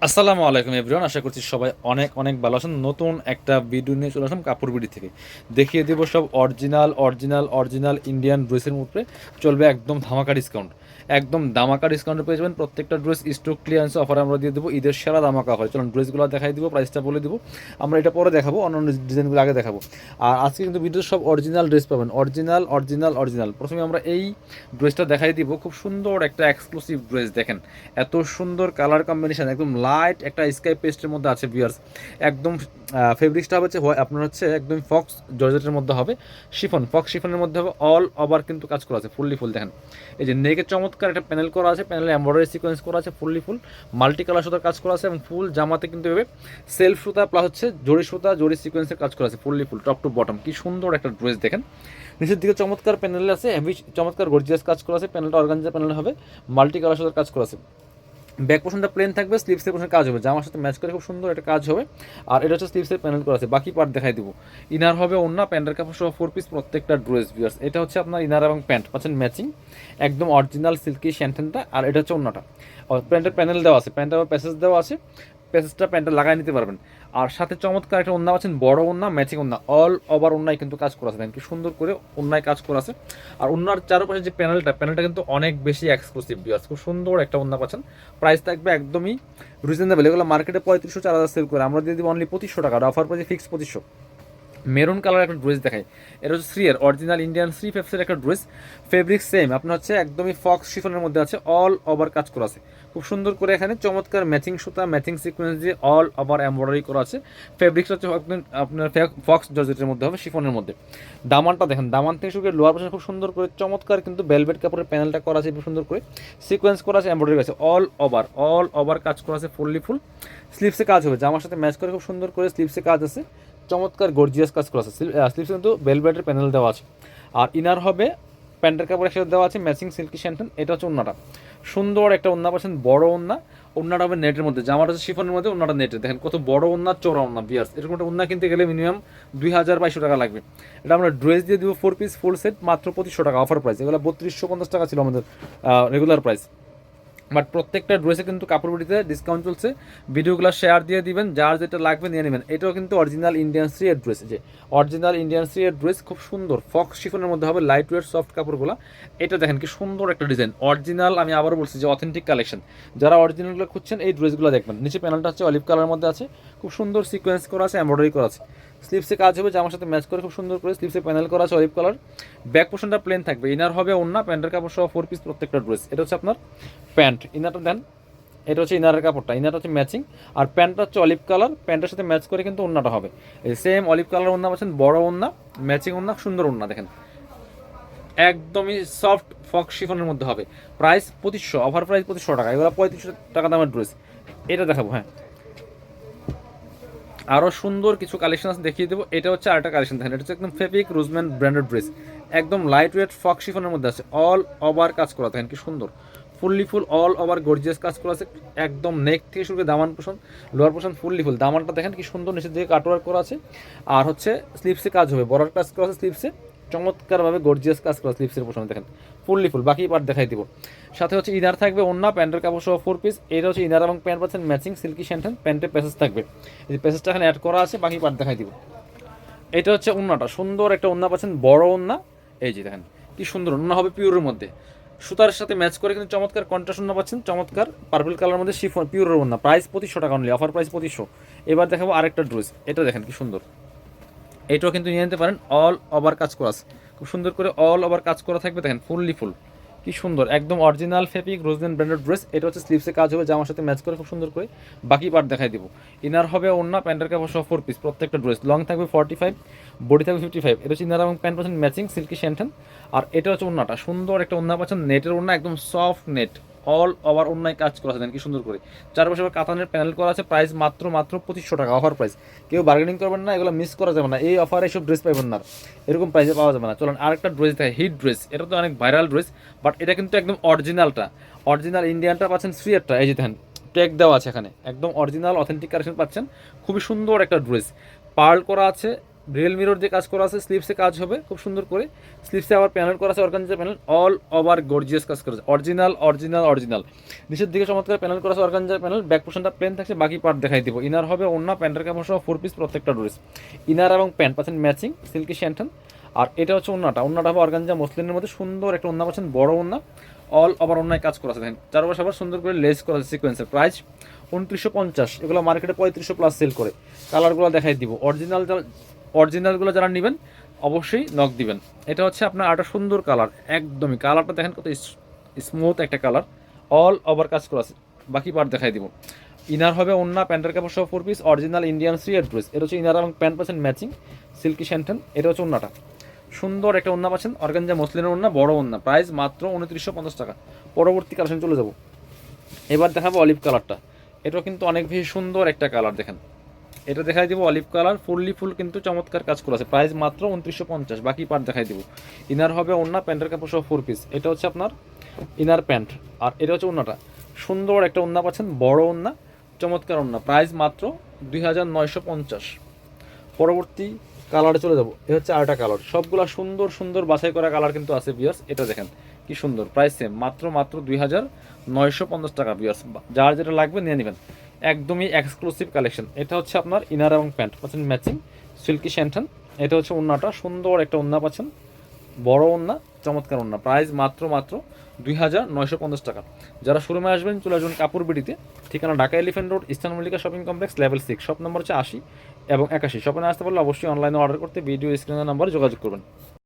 আসসালামু আলাইকুম এভরিওয়ান, আশা করছি সবাই অনেক অনেক ভালো আছেন। নতুন একটা ভিডিও নিয়ে চলে আসলাম কাপড় বিডি থেকে। দেখিয়ে দেবো সব অরিজিনাল অরিজিনাল অরিজিনাল ইন্ডিয়ান ড্রেসের মধ্যে চলবে একদম ধামাকা ডিসকাউন্ট। একদম ধামাকা ডিসকাউন্টে পেয়ে যাবেন প্রত্যেকটা ড্রেস। স্টক ক্লিয়ারেন্স অফারে আমরা দিয়ে দেবো ঈদের সেরা ধামাকা অফার। চলুন ড্রেসগুলো দেখাই দিব, প্রাইসটা বলে দিব। আমরা এটা পরে দেখাবো, অন্যান্য ডিজাইনগুলো আগে দেখাবো। আর আজকে কিন্তু ভিডিওতে সব অরিজিনাল ড্রেস পাবেন, অরিজিনাল অরিজিনাল অরিজিনাল। প্রথমে আমরা এই ড্রেসটা দেখাই দিব, খুব সুন্দর একটা এক্সক্লুসিভ ড্রেস। দেখেন এত সুন্দর কালার কম্বিনেশন, একদম লাইট একটা স্কাই পেস্টের মধ্যে আছে ভিউয়ার্স। একদম ফেব্রিক্সটা হচ্ছে আপনার হচ্ছে একদম ফক্স জর্জেটের মধ্যে হবে, শিফন ফক্স শিফনের মধ্যে হবে। অল ওভার কিন্তু কাজ করা আছে ফুললি ফুল। দেখেন এই যে নেকের চমৎকার একটা প্যানেল করা আছে, প্যানেলে এমব্রয়ডারি সিকোয়েন্স করা আছে ফুললি ফুল। মাল্টি কালার সুতার কাজ করা আছে এবং ফুল জামাতে কিন্তু এভাবে সেলফ সুতা প্লাস হচ্ছে জরি সুতা জরি সিকোয়েন্সের কাজ করা আছে fully full top to bottom. কি সুন্দর একটা ড্রেস দেখেন। নিচের দিকে চমৎকার প্যানেল আছে, হেভি চমৎকার গর্জিয়াস কাজ করা আছে। প্যানেলটা অর্গানজা প্যানেল হবে, মাল্টি কালার সুতার কাজ করা আছে। ব্যাক পোর্শনটা প্লেন থাকবে, স্লিভসের পোর্শন কাজ হবে, জামার সাথে ম্যাচ করে খুব সুন্দর একটা কাজ হবে। আর এটা হচ্ছে স্লিভসের প্যানেল করা আছে। বাকি পার্ট দেখাই দিব। ইনার হবে ওন্না, প্যান্টের কাপড় সহ 4 পিস প্রত্যেকটা ড্রেস ভিউয়ার্স। এটা হচ্ছে আপনার ইনার এবং প্যান্ট পাচ্ছেন ম্যাচিং, একদম অরিজিনাল সিল্কি শ্যান্টেনটা। আর এটা হচ্ছে ওন্নাটা, প্যান্টের প্যানেল দেওয়া আছে, প্যান্টের প্যাসেজ দেওয়া আছে, প্যাসেজটা প্যান্টটা লাগাই নিতে পারবেন। আর সাথে চমৎকার একটা ওন্না পাচ্ছেন, বড় ওন্না, ম্যাচিং ওন্না, অল ওভার ওন্নায় কিন্তু কাজ করা আছে। দেখেন কি সুন্দর করে ওন্নায় কাজ করা আছে। আর ওন্নার চারপাশে যে প্যানেলটা কিন্তু অনেক বেশি এক্সক্লুসিভ ভিউয়ার্স। খুব সুন্দর একটা ওন্না পাচ্ছেন। প্রাইস থাকবে একদমই রিজনেবল। এগুলো মার্কেটে 3500 4000 সেল করে, আমরা দিয়ে দিব অনলি 2500 টাকা। অফার প্রাইসে ফিক্স 2500। মেরুন কালার একটা ড্রেস দেখাই। এটা হচ্ছে শ্রীয়ের অরিজিনাল ইন্ডিয়ান শ্রী ফেপসের একটা ড্রেস। ফেব্রিক সেম আপনার হচ্ছে একদমই ফক্স শিফনের মধ্যে আছে, অল ওভার কাজ করা আছে খুব সুন্দর করে। এখানে চমৎকার ম্যাচিং সুতা ম্যাচিং সিকোয়েন্স দিয়ে অল ওভার এমব্রয়ডারি করা আছে। ফেব্রিক্সটা হচ্ছে আপনার ফক্স জর্জেটের মধ্যে হবে, শিফনের মধ্যে। দামানটা দেখেন, দামান থেকে শুরু করে লোয়ার পোর্শন খুব সুন্দর করে চমৎকার কিন্তু ভেলভেট কাপড়ের প্যানেলটা করা আছে, খুব সুন্দর করে সিকোয়েন্স করা আছে, এমব্রয়ডারি আছে, অল ওভার কাজ করা আছে ফুললি ফুল। স্লিভসে কাজ হবে, জামার সাথে ম্যাচ করে খুব সুন্দর করে স্লিভসে কাজ আছে, চমৎকার গর্জিয়াস কাজ করা আছে। স্লিভস কিন্তু ভেলভেটের প্যানেল দেওয়া আছে। আর ইনার হবে প্যান্টের কাপড় একসাথে দেওয়া আছে, ম্যাচিং সিল্কি শ্যান্টেন। এটা হচ্ছে ওন্নাটা, সুন্দর একটা ওন্না পাচ্ছেন, বড় ওন্না। ওন্নাটা হবে নেটের মধ্যে, জামাটা হচ্ছে শিফনের মধ্যে, ওন্নাটা নেটের। দেখেন কত বড় ওন্না, চোরা ওন্না বিয়ার্স। এরকম একটা ওন্না কিনতে গেলে মিনিমাম 2200 টাকা লাগবে। এটা আমরা ড্রেস দিয়ে দিব 4 পিস ফুল সেট মাত্র 2500 টাকা অফার প্রাইস। এগুলো 3250 টাকা ছিল আমাদের রেগুলার প্রাইস। বাট প্রত্যেকটা ড্রেসে কিন্তু কাপড় বিডিতে ডিসকাউন্ট চলছে। ভিডিওগুলো শেয়ার দিয়ে দিবেন, যার যেটা লাগবে নিয়ে নেবেন। এটাও কিন্তু অরিজিনাল ইন্ডিয়ান শ্রীয়ের ড্রেস, যে অরিজিনাল ইন্ডিয়ান শ্রীয়ের ড্রেস, খুব সুন্দর ফক্স শিফনের মধ্যে হবে, লাইট ওয়েট সফট কাপড়গুলো। এটা দেখেন কি সুন্দর একটা ডিজাইন, অরিজিনাল। আমি আবারও বলছি যে অথেন্টিক কালেকশন। যারা অরিজিনালগুলো খুঁজছেন এই ড্রেসগুলো দেখবেন। নিচে প্যানেলটা হচ্ছে অলিভ কালারের মধ্যে আছে, খুব সুন্দর সিকোয়েন্স করা আছে, এমব্রয়ডারি করা আছে। স্লিভসে কাজ হবে, জামার সাথে ম্যাচ করে খুব সুন্দর করে স্লিভসে প্যানেল করা আছে অলিভ কালার। ব্যাক পোর্শনটা প্লেন থাকবে, ইনার হবে ওন্না, প্যান্টের কাপড় সহ 4 পিস প্রত্যেকটা ড্রেস। এটা হচ্ছে আপনার প্যান্ট, ইনারটা দেন। এটা হচ্ছে ইনারের কাপড়টা, ইনারটা হচ্ছে ম্যাচিং। আর প্যান্টটা হচ্ছে অলিভ কালার, প্যান্টের সাথে ম্যাচ করে কিন্তু ওন্নাটা হবে এই সেম অলিভ কালার ওন্না পাচ্ছেন, বড় ওন্না, ম্যাচিং ওন্না, সুন্দর ওন্না। দেখেন একদমই সফট ফক্স শিফনের মধ্যে হবে। প্রাইস 2500, অফার প্রাইস 2500 টাকা। এগুলো 3500 টাকা দামের ড্রেস। এটা দেখাবো, হ্যাঁ আরও সুন্দর কিছু কালেকশন আছে, দেখিয়ে দেবো। এটা হচ্ছে আরেকটা কালেকশন দেখেন, এটা হচ্ছে একদম ফেব্রিক রোজম্যান ব্র্যান্ডেড ড্রেস, একদম লাইট ওয়েট ফক্স শিফনের মধ্যে আছে, অল ওভার কাজ করা। দেখেন কি সুন্দর fully full all over gorgeous কাজ করা আছে। একদম নেক থেকে শুরু করে দামান পোষণ লোয়ার পোষণ ফুললি ফুল। দামানটা দেখেন কি সুন্দর, নিচের দিকে কাটওয়ার্ক করা আছে। আর হচ্ছে স্লিভসে কাজ হবে, বড়ার কাজ করা আছে স্লিভসে, চমৎকারভাবে গর্জিয়াস কাজ করা স্লিভসের পোষণে দেখেন ফুললি ফুল। বাকি পার্ট দেখাই দিব। সাথে হচ্ছে ইনার থাকবে ওন্না, প্যান্টের কাপড় সহ 4 পিস। এটা হচ্ছে ইনার এবং প্যান্ট পাচ্ছেন ম্যাচিং সিল্কি শ্যান্টেন, প্যান্টের প্যাসেজ থাকবে, এই যে প্যাসেজটা এখানে অ্যাড করা আছে। বাকি পার্ট দেখাই দিব। এটা হচ্ছে ওন্নাটা, সুন্দর একটা ওন্না পাচ্ছেন, বড় ওন্না। এই যে দেখেন কি সুন্দর ওন্না হবে, পিওরের মধ্যে সুতার সাথে ম্যাচ করে কিন্তু চমৎকার কন্ট্রাস্ট ওন্না পাচ্ছেন, চমৎকার পার্পল কালার মধ্যে শিফন পিওরের ওন্না। প্রাইস 2500 টাকা অনলি, অফার প্রাইস 2500। এবার দেখাবো আরেকটা ড্রেস। এটা দেখেন কি সুন্দর, এটাও কিন্তু নিয়ে নিতে পারেন, অল ওভার কাজ করা আছে খুব সুন্দর করে, অল ওভার কাজ করা থাকবে। দেখেন ফুললি ফুল কি সুন্দর, একদম অরিজিনাল ফেব্রিক রোজদেন ব্র্যান্ডেড ড্রেস। এটা হচ্ছে স্লিভসে কাজ হবে, জামার সাথে ম্যাচ করে খুব সুন্দর করে। বাকি পার্ট দেখাই দিব। ইনার হবে ওন্না, প্যান্টের কাপড় সহ 4 পিস প্রত্যেকটা ড্রেস। লং থাকবে 45, বডি থাকবে 55। এটা হচ্ছে ইনার এবং প্যান্ট পাচ্ছেন ম্যাচিং সিল্কি শ্যান্টেন। আর এটা হচ্ছে ওন্নাটা, সুন্দর একটা ওন্না পাচ্ছেন, নেটের ওন্না, একদম সফট নেট, অল ওভার অন্যায় কাজ করা আছে। দেন কি সুন্দর করে চারপাশে কাতানের প্যানেল করা আছে। প্রাইস মাত্র 2500 টাকা অফার প্রাইস। কেউ বার্গেনিং করবেন না, এগুলো মিস করা যাবে না। এই অফারে এইসব ড্রেস পাবেন না, এরকম প্রাইসে পাওয়া যাবে না। চলুন আরেকটা ড্রেস দেখে, হিট ড্রেস। এটা তো অনেক ভাইরাল ড্রেস, বাট এটা কিন্তু একদম অরিজিনালটা, অরিজিনাল ইন্ডিয়ানটা পাচ্ছেন শ্রীয়েরটা। এই যে দেখেন ট্যাগ দেওয়া আছে এখানে, একদম অরিজিনাল অথেন্টিক কালেকশন পাচ্ছেন। খুবই সুন্দর একটা ড্রেস, পার্ল করা আছে, রিয়েল মিরর দিয়ে কাজ করা আছে, স্লিপসে কাজ হবে খুব সুন্দর করে, স্লিপসে আবার প্যানেল করা আছে organza panel, all over gorgeous কাজ করা আছে, অরিজিনাল অরিজিনাল অরিজিনাল। নিচের দিকে চমৎকার প্যানেল করা আছে অর্গানজা প্যানেল, ব্যাক পোর্শনটা প্লেন থাকছে, বাকি পার্ট দেখাই দিব। ইনার হবে ওন্না, প্যান্টের কাপড় সহ 4 পিস প্রত্যেকটা ড্রেস, ইনার এবং প্যান্ট পাচ্ছেন ম্যাচিং সিল্কি শ্যান্টন। আর এটা হচ্ছে ওন্নাটা, ওন্নাটা হবে অর্গানজা মসলিনের মধ্যে সুন্দর একটা ওন্না পাচ্ছেন, বড় ওন্না, অল ওভার ওন্নায় কাজ করা আছে, দেখেন চারপাশে আবার সুন্দর করে লেস করা আছে সিকোয়েন্সের। প্রাইস 2950, এগুলো মার্কেটে 3500 প্লাস সেল করে। কালারগুলো দেখাই দিব, অরিজিনালগুলো যারা নেবেন অবশ্যই নক দিবেন। এটা হচ্ছে আপনার একটা সুন্দর কালার, একদমই কালারটা দেখেন কত স্মুথ একটা কালার, অল ওভার কাজ করা আছে, বাকি পার্ট দেখাই দিব। ইনার হবে ওন্না, প্যান্টের কাপড় সহ 4 পিস অরিজিনাল ইন্ডিয়ান সিরিয়ার ড্রেস। এটা হচ্ছে ইনার এবং প্যান্ট পাচ্ছেন ম্যাচিং সিল্কি শ্যান্টন। এটা হচ্ছে ওন্নাটা, সুন্দর একটা ওন্না পাচ্ছেন অর্গানজা মসলিনের ওন্না, বড় ওন্না, প্রাইস মাত্র 2950 টাকা। পরবর্তী কালেকশন চলে যাব, এবার দেখাবো অলিভ কালারটা। এটাও কিন্তু অনেক বেশি সুন্দর একটা কালার, দেখেন এটা দেখাই দিব অলিভ কালার, ফুল কিন্তু চমৎকার কাজ করা আছে, প্রাইস মাত্র 2950, বাকি পার্ট দেখাই দিব। ইনার হবে ওন্না, প্যান্টের কাপড় সহ 4 পিস। এটা হচ্ছে আপনার ইনার প্যান্ট, আর এটা হচ্ছে ওন্নাটা, সুন্দর একটা ওন্না পাচ্ছেন, বড় ওন্না, চমৎকার ওন্না, প্রাইস মাত্র 2950। পরবর্তী কালারে চলে যাব, এ হচ্ছে আরেকটা কালার, সবগুলা সুন্দর সুন্দর বাছাই করা কালার কিন্তু আছে ভিউয়ার্স। এটা দেখেন কি সুন্দর, প্রাইস সেম, মাত্র 2950 টাকা ভিউয়ার্স। যার যেটা লাগবে নিয়ে নেবেন, একদমই এক্সক্লুসিভ কালেকশন। এটা হচ্ছে আপনার ইনার এবং প্যান্ট পাচ্ছেন ম্যাচিং সিল্কি শ্যান্টন। এটা হচ্ছে ওন্নাটা, সুন্দর একটা ওন্না পাচ্ছেন, বড় ওন্না, চমৎকার ওন্না, প্রাইস মাত্র 2950 টাকা। যারা শোরুমে আসবেন চলে আসবেন কাপড় বিডিতে, ঠিকানা Dhaka elephant road, eastern Mallika shopping complex, level 6, shop number হচ্ছে 80 এবং 81। শপে আসতে পারলে অবশ্যই অনলাইনে অর্ডার করতে ভিডিও স্ক্রিনের নাম্বারে যোগাযোগ করবেন।